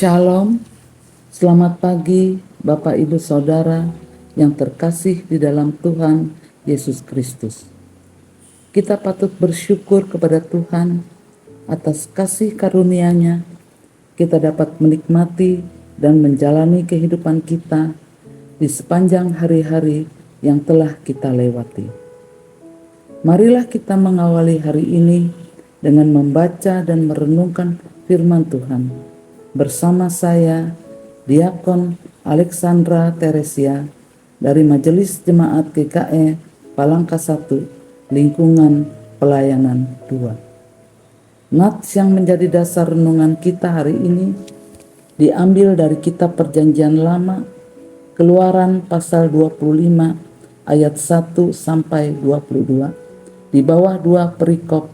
Shalom, selamat pagi Bapak Ibu Saudara yang terkasih di dalam Tuhan Yesus Kristus. Kita patut bersyukur kepada Tuhan atas kasih karunia-Nya. Kita dapat menikmati dan menjalani kehidupan kita di sepanjang hari-hari yang telah kita lewati. Marilah kita mengawali hari ini dengan membaca dan merenungkan firman Tuhan bersama saya, Diakon Alexandra Teresia dari Majelis Jemaat GKE Palangka 1, Lingkungan Pelayanan 2. Nats yang menjadi dasar renungan kita hari ini diambil dari kitab Perjanjian Lama, Keluaran pasal 25 ayat 1 sampai 22, di bawah 2 perikop.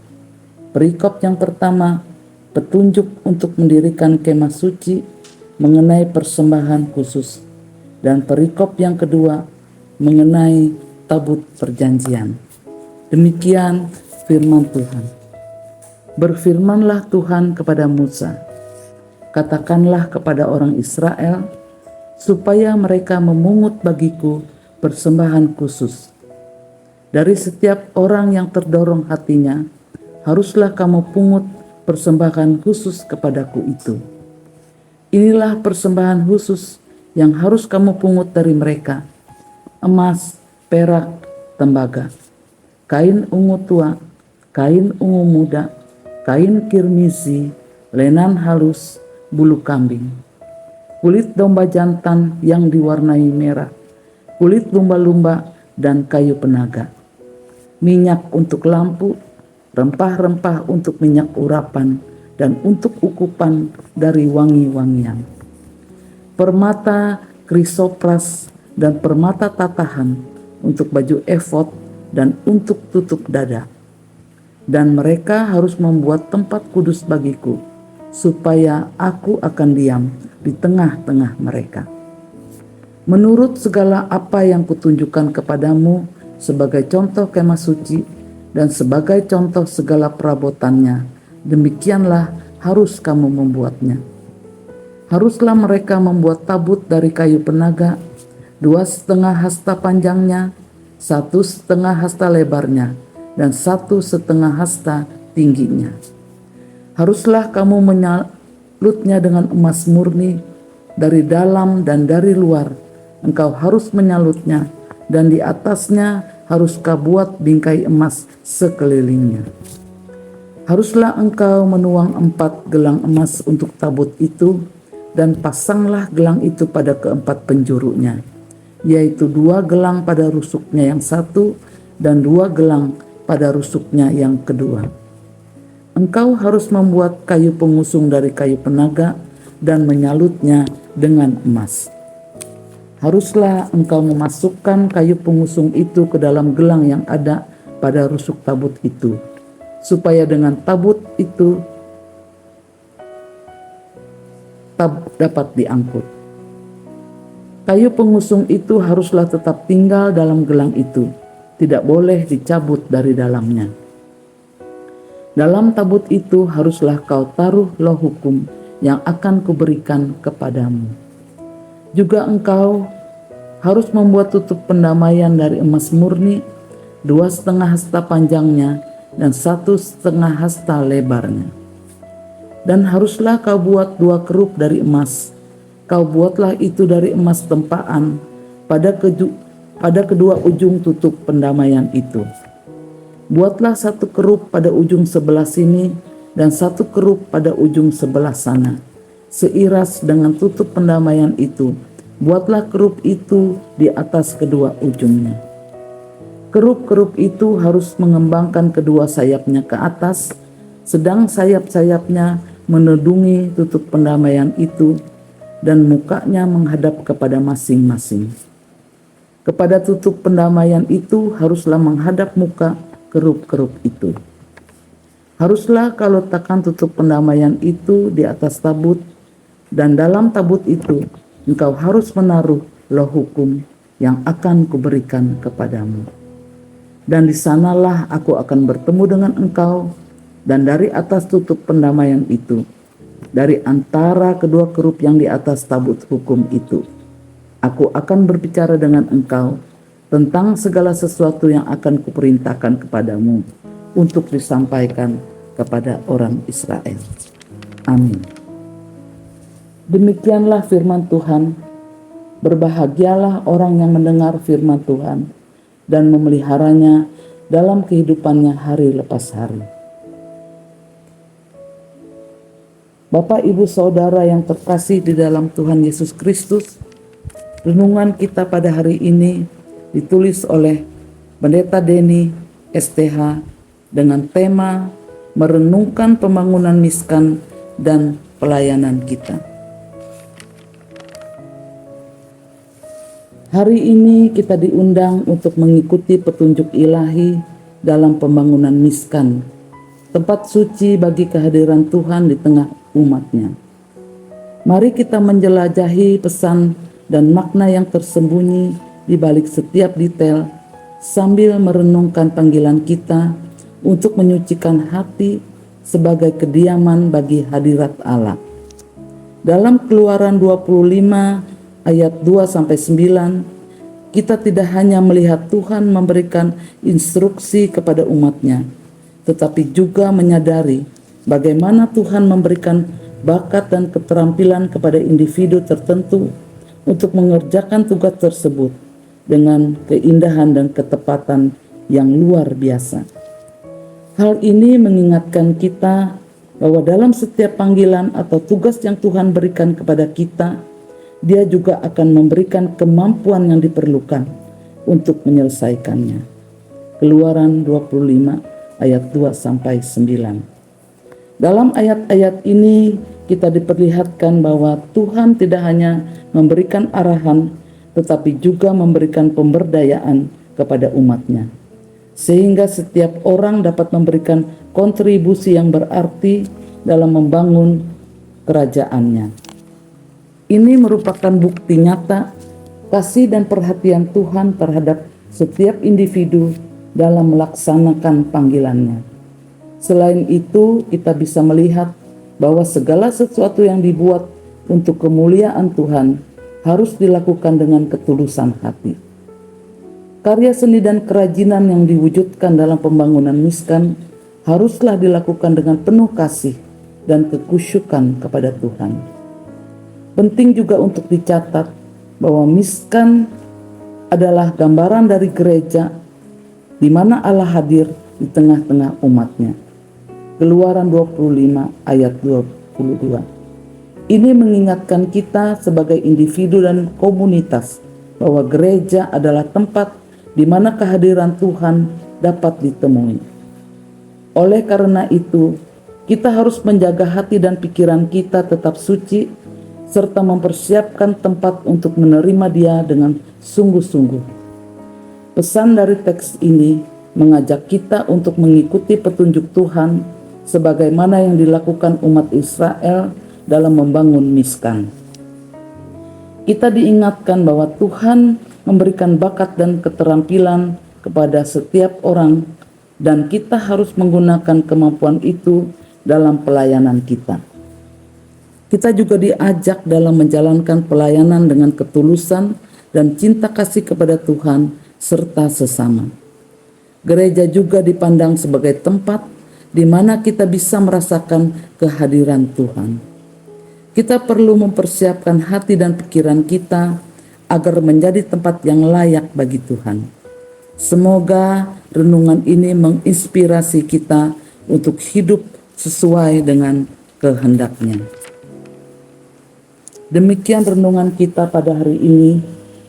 Perikop yang pertama, petunjuk untuk mendirikan kemah suci mengenai persembahan khusus, dan perikop yang kedua mengenai tabut perjanjian. Demikian firman Tuhan. Berfirmanlah Tuhan kepada Musa, katakanlah kepada orang Israel, supaya mereka memungut bagiku persembahan khusus. Dari setiap orang yang terdorong hatinya, haruslah kamu pungut persembahan khusus kepadaku itu. Inilah persembahan khusus yang harus kamu pungut dari mereka: emas, perak, tembaga, kain ungu tua, kain ungu muda, kain kirmisi, lenan halus, bulu kambing, kulit domba jantan yang diwarnai merah, kulit lumba-lumba dan kayu penaga, minyak untuk lampu, rempah-rempah untuk minyak urapan, dan untuk ukupan dari wangi-wangian, permata krisopras dan permata tatahan untuk baju efod dan untuk tutup dada. Dan mereka harus membuat tempat kudus bagiku, supaya aku akan diam di tengah-tengah mereka. Menurut segala apa yang kutunjukkan kepadamu sebagai contoh kemah suci dan sebagai contoh segala perabotannya, demikianlah harus kamu membuatnya. Haruslah mereka membuat tabut dari kayu penaga, 2,5 hasta panjangnya, 1,5 hasta lebarnya, dan 1,5 hasta tingginya. Haruslah kamu menyalutnya dengan emas murni dari dalam dan dari luar. Engkau harus menyalutnya, dan di atasnya harus kau buat bingkai emas sekelilingnya. Haruslah engkau menuang 4 gelang emas untuk tabut itu, dan pasanglah gelang itu pada keempat penjurunya, yaitu 2 gelang pada rusuknya yang satu, dan 2 gelang pada rusuknya yang kedua. Engkau harus membuat kayu pengusung dari kayu penaga dan menyalutnya dengan emas. Haruslah engkau memasukkan kayu pengusung itu ke dalam gelang yang ada pada rusuk tabut itu, supaya dengan tabut itu dapat diangkut. Kayu pengusung itu haruslah tetap tinggal dalam gelang itu, tidak boleh dicabut dari dalamnya. Dalam tabut itu haruslah kau taruh loh hukum yang akan kuberikan kepadamu. Juga engkau harus membuat tutup pendamaian dari emas murni, 2,5 hasta panjangnya dan 1,5 hasta lebarnya. Dan haruslah kau buat 2 kerup dari emas. Kau buatlah itu dari emas tempaan pada kedua ujung tutup pendamaian itu. Buatlah 1 kerup pada ujung sebelah sini dan 1 kerup pada ujung sebelah sana, seiras dengan tutup pendamaian itu. Buatlah kerup itu di atas kedua ujungnya. Kerup-kerup itu harus mengembangkan kedua sayapnya ke atas, sedang sayap-sayapnya menudungi tutup pendamaian itu, dan mukanya menghadap kepada masing-masing. Kepada tutup pendamaian itu haruslah menghadap muka kerup-kerup itu. Haruslah kau letakkan tutup pendamaian itu di atas tabut, dan dalam tabut itu engkau harus menaruh loh hukum yang akan kuberikan kepadamu. Dan di sanalah aku akan bertemu dengan engkau, dan dari atas tutup pendamaian itu dari antara kedua kerup yang di atas tabut hukum itu. Aku akan berbicara dengan engkau tentang segala sesuatu yang akan kuperintahkan kepadamu untuk disampaikan kepada orang Israel. Amin. Demikianlah firman Tuhan. Berbahagialah orang yang mendengar firman Tuhan dan memeliharanya dalam kehidupannya hari lepas hari. Bapak, Ibu, Saudara yang terkasih di dalam Tuhan Yesus Kristus, renungan kita pada hari ini ditulis oleh Pendeta Denny STH dengan tema merenungkan pembangunan miskan dan pelayanan kita. Hari ini kita diundang untuk mengikuti petunjuk ilahi dalam pembangunan miskan, tempat suci bagi kehadiran Tuhan di tengah umatnya. Mari kita menjelajahi pesan dan makna yang tersembunyi di balik setiap detail sambil merenungkan panggilan kita untuk menyucikan hati sebagai kediaman bagi hadirat Allah. Dalam Keluaran 25 ayat 2-9, kita tidak hanya melihat Tuhan memberikan instruksi kepada umatnya, tetapi juga menyadari bagaimana Tuhan memberikan bakat dan keterampilan kepada individu tertentu untuk mengerjakan tugas tersebut dengan keindahan dan ketepatan yang luar biasa. Hal ini mengingatkan kita bahwa dalam setiap panggilan atau tugas yang Tuhan berikan kepada kita, Dia juga akan memberikan kemampuan yang diperlukan untuk menyelesaikannya. Keluaran 25 ayat 2-9. Dalam ayat-ayat ini kita diperlihatkan bahwa Tuhan tidak hanya memberikan arahan, tetapi juga memberikan pemberdayaan kepada umatnya, sehingga setiap orang dapat memberikan kontribusi yang berarti dalam membangun kerajaannya. Ini merupakan bukti nyata kasih dan perhatian Tuhan terhadap setiap individu dalam melaksanakan panggilannya. Selain itu, kita bisa melihat bahwa segala sesuatu yang dibuat untuk kemuliaan Tuhan harus dilakukan dengan ketulusan hati. Karya seni dan kerajinan yang diwujudkan dalam pembangunan miskan haruslah dilakukan dengan penuh kasih dan kekusyukan kepada Tuhan. Penting juga untuk dicatat bahwa miskan adalah gambaran dari gereja di mana Allah hadir di tengah-tengah umatnya. Keluaran 25 ayat 22. Ini mengingatkan kita sebagai individu dan komunitas bahwa gereja adalah tempat di mana kehadiran Tuhan dapat ditemui. Oleh karena itu, kita harus menjaga hati dan pikiran kita tetap suci serta mempersiapkan tempat untuk menerima Dia dengan sungguh-sungguh. Pesan dari teks ini mengajak kita untuk mengikuti petunjuk Tuhan sebagaimana yang dilakukan umat Israel dalam membangun miskan. Kita diingatkan bahwa Tuhan memberikan bakat dan keterampilan kepada setiap orang dan kita harus menggunakan kemampuan itu dalam pelayanan kita. Kita juga diajak dalam menjalankan pelayanan dengan ketulusan dan cinta kasih kepada Tuhan serta sesama. Gereja juga dipandang sebagai tempat di mana kita bisa merasakan kehadiran Tuhan. Kita perlu mempersiapkan hati dan pikiran kita agar menjadi tempat yang layak bagi Tuhan. Semoga renungan ini menginspirasi kita untuk hidup sesuai dengan kehendak-Nya. Demikian renungan kita pada hari ini.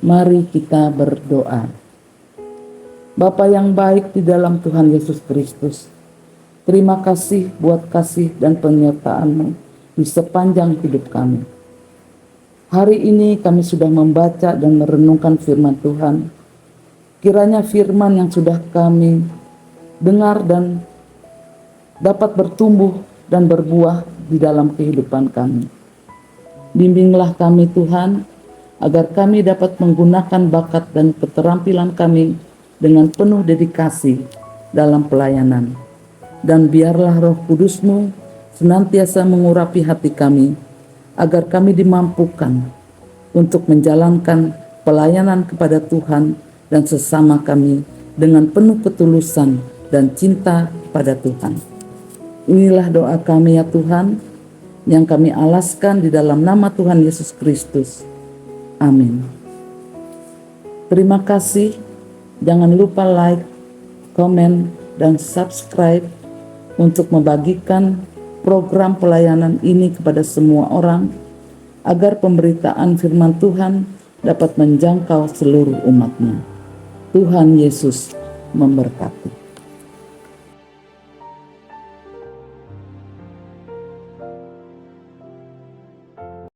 Mari kita berdoa. Bapa yang baik di dalam Tuhan Yesus Kristus, terima kasih buat kasih dan penyertaan-Mu di sepanjang hidup kami. Hari ini kami sudah membaca dan merenungkan firman Tuhan. Kiranya firman yang sudah kami dengar dan dapat bertumbuh dan berbuah di dalam kehidupan kami. Bimbinglah kami Tuhan, agar kami dapat menggunakan bakat dan keterampilan kami dengan penuh dedikasi dalam pelayanan. Dan biarlah Roh Kudus-Mu senantiasa mengurapi hati kami, agar kami dimampukan untuk menjalankan pelayanan kepada Tuhan dan sesama kami dengan penuh ketulusan dan cinta pada Tuhan. Inilah doa kami ya Tuhan, yang kami alaskan di dalam nama Tuhan Yesus Kristus. Amin. Terima kasih. Jangan lupa like, komen, dan subscribe untuk membagikan program pelayanan ini kepada semua orang, agar pemberitaan firman Tuhan dapat menjangkau seluruh umatnya. Tuhan Yesus memberkati.